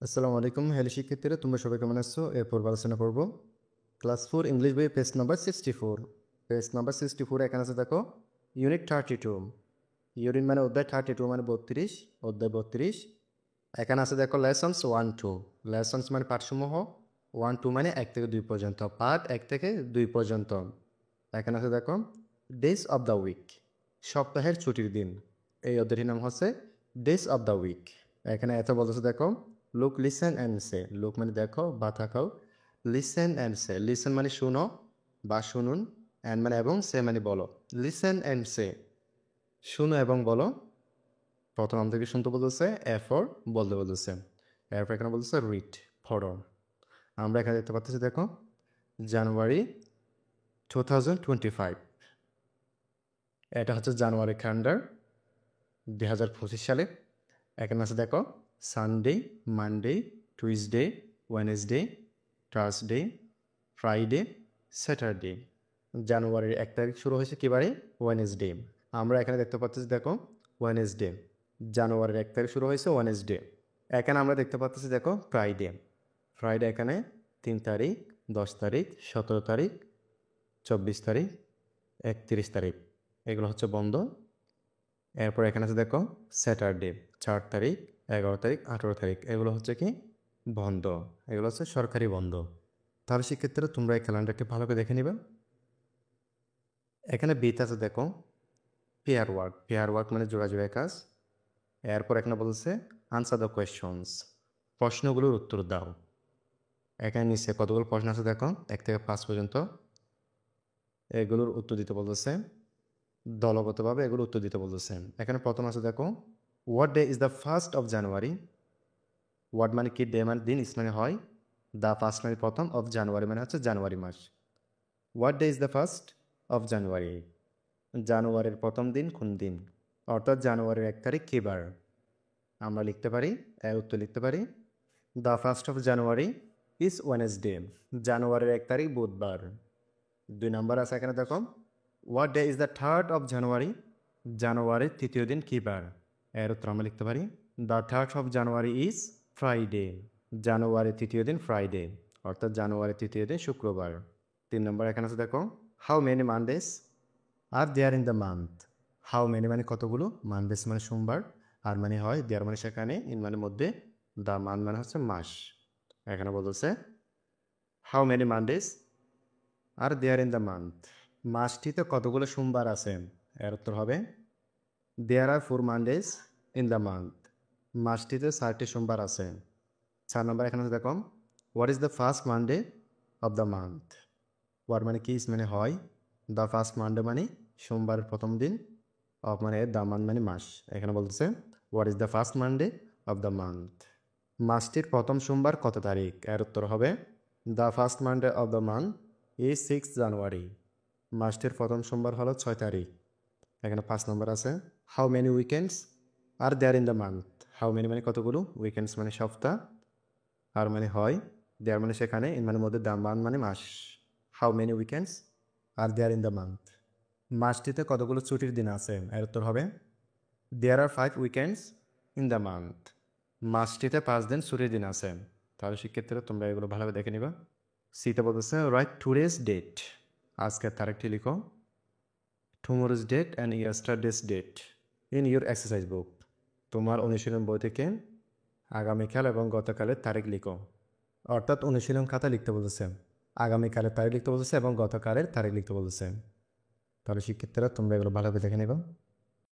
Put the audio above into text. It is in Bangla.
আসসালামু আলাইকুম হ্যালো শিক্ষার্থীরা, তোমরা সবাই কেমন আছো? এরপর আলোচনা করব ক্লাস 4 ইংলিশ বই পেজ নাম্বার 64। পেজ নাম্বার 64 এখানে আছে দেখো ইউনিট 32। ইউনিট মানে অধ্যায় 32 মানে 32, অধ্যায় 32। এখানে আছে দেখো লেসনস 1 2। লেসনস মানে পাঠসমূহ, 1 2 মানে 1 থেকে 2 পর্যন্ত, পাঠ 1 থেকে 2 পর্যন্ত। এখানে আছে দেখো ডেজ অফ দ্য উইক, সপ্তাহের ছুটির দিন। এই অধ্যায়টির নাম হচ্ছে ডেজ অফ দ্য উইক। এখানে এত বলতেছে দেখো look listen and say. Look মানে দেখো বা তাকাও, লিসেন অ্যান্ড সে, লিসেন মানে শুনো বা শুনুন, অ্যান্ড মানে এবং, সে মানে বলো। লিসেন অ্যান্ড সে, শুনো এবং বলো। প্রথম আমাদেরকে শুনতে বলতেছে, এরপর বলতে বলতেছে, এরপর এখানে বলতেছে রিড, পড়ো। আমরা এখানে দেখতে পাচ্ছি দেখো জানুয়ারি 2025, এটা হচ্ছে জানুয়ারি ক্যালেন্ডার 2025 সালে। এখানে আছে দেখো Sunday, Monday, Tuesday, Wednesday, Thursday, Friday, Saturday. জানুয়ারির 1 তারিখ শুরু হয়েছে কিবারে? ওয়েনেসডে। আমরা এখানে দেখতে পাচ্ছি দেখো ওয়েনেসডে, জানুয়ারির 1 তারিখ শুরু হয়েছে ওয়েনেসডে। এখানে আমরা দেখতে পাচ্ছি দেখো ফ্রাইডে। ফ্রাইডে এখানে 3 তারিখ, 10 তারিখ, 17 তারিখ, 24 তারিখ, 31 তারিখ, এগুলো হচ্ছে বন্ধ। এরপর এখানে আছে দেখো স্যাটারডে 4 তারিখ, 11 তারিখ, 18 তারিখ, এগুলো হচ্ছে কি বন্ধ, এগুলো হচ্ছে সরকারি বন্ধ। তাহলে শিক্ষার্থীরা তোমরা এই ক্যালেন্ডারটি ভালো করে দেখে নিবে। এখানে বিতে আছে দেখো পেয়ার ওয়ার্ক। পেয়ার ওয়ার্ক মানে জোড়া জোড়া কাজ। এরপর এখানে বলছে আনসার দ্য কোয়েশ্চনস, প্রশ্নগুলোর উত্তর দাও। এখানে নিচে কতগুলো প্রশ্ন আছে দেখো 1 থেকে 5 পর্যন্ত, এগুলোর উত্তর দিতে বলতেছে, দলগতভাবে এগুলো উত্তর দিতে বলতেছে। এখানে প্রথম আছে দেখো what day is the 1st of January. What মানে কি, ডে মানে দিন, ইস মানে হয়, দ্য ফার্স্ট মানে প্রথম, অফ জানুয়ারি মানে হচ্ছে জানুয়ারি মাস। What day is the 1st of January, জানুয়ারির প্রথম দিন কোন দিন, অর্থাৎ জানুয়ারির 1 তারিখ কী বার। আমরা লিখতে পারি, এর উত্তর লিখতে পারি the 1st of January is Wednesday, জানুয়ারির 1 তারিখ বুধবার। 2 নম্বর আছে এখানে দেখো what day is the 3rd of January, জানুয়ারির 3য় দিন কী বার। এর উত্তর আমরা লিখতে পারি the 3rd of January is Friday, জানুয়ারির 3য় দিন ফ্রাইডে, অর্থাৎ জানুয়ারির 3য় দিন শুক্রবার। 3 নম্বর এখানে আছে দেখো how many Mondays are there in the month. How many মানে কতগুলো, মানডেজ মানে সোমবার, আর মানে হয়, দেয়ার মানে সেখানে, ইন মানে মধ্যে, দ্য মান্থ মানে হচ্ছে মাস। এখানে বলতেছে how many Mondays are there in the month, মাসটিতে কতগুলো সোমবার আছে। এর উত্তর হবে there are 4 Mondays in the month, মাসটিতে 4টি সোমবার আছে। 4 নম্বর এখানে দেখো what is the first Monday of the month. What মানে কি, ইস মানে হয়, দ্য ফার্স্ট মানডে মানে সোমবারের প্রথম দিন, অফ মানে দ্য মান্থ মানে মাস। এখানে বলতেছে what is the first Monday of the month, মাসটির প্রথম সোমবার কত তারিখ। এর উত্তর হবে the first Monday of the month is 6 January, মাসটির প্রথম সোমবার হলো 6 তারিখ। এখানে 5 নম্বর আছে how many weekends are there in the month. How many মানে কতগুলো, উইকেন্ডস মানে সপ্তাহ, আর মানে হয়, দেয়ার মানে সেখানে, ইন মানে মধ্যে, দ্য মান্থ মানে মাস। How many weekends are there in the month, মাসটিতে কতগুলো ছুটির দিন আছে। এর উত্তর হবে there are 5 weekends in the month, মাসটিতে 5 দিন ছুটির দিন আছে। তাহলে শিক্ষার্থীরা তোমরা এগুলো ভালোভাবে দেখে নিবা। সিতে বলতেছে রাইট টুডেজ ডেট, আজকের তারিখটি লিখো, tomorrow's date and yesterday's date in your exercise book. তোমার অনুশীলন বই থেকে আগামীকাল এবং গতকালের তারিখ লিখো, অর্থাৎ অনুশীলন খাতা লিখতে বলতেছে, আগামীকালের তারিখ লিখতে বলতেছে এবং গতকালের তারিখ লিখতে বলতেছে। তাহলে শিক্ষার্থীরা তোমরা এগুলো ভালোভাবে দেখে নেবা।